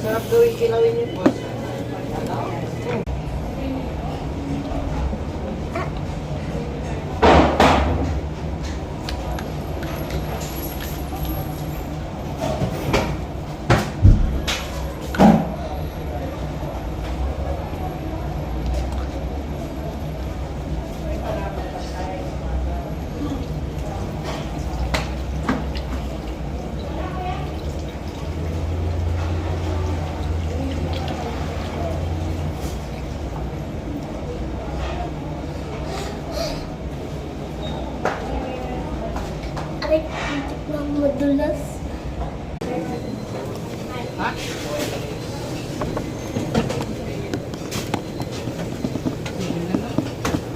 Sarap gawin kilawin yun, boss. Aray, antik ng madulas. Ha?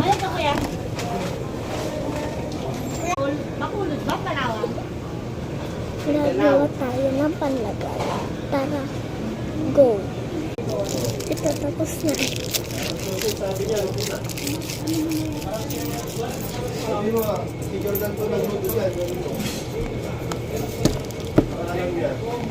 Ano ka kuya? Makulot ba? Panawang? Nagawa tayo ng panlagay. Tara, go. Ito, tapos na. Sabi mo nga, si Jordan to nagluto yan. Parang yan.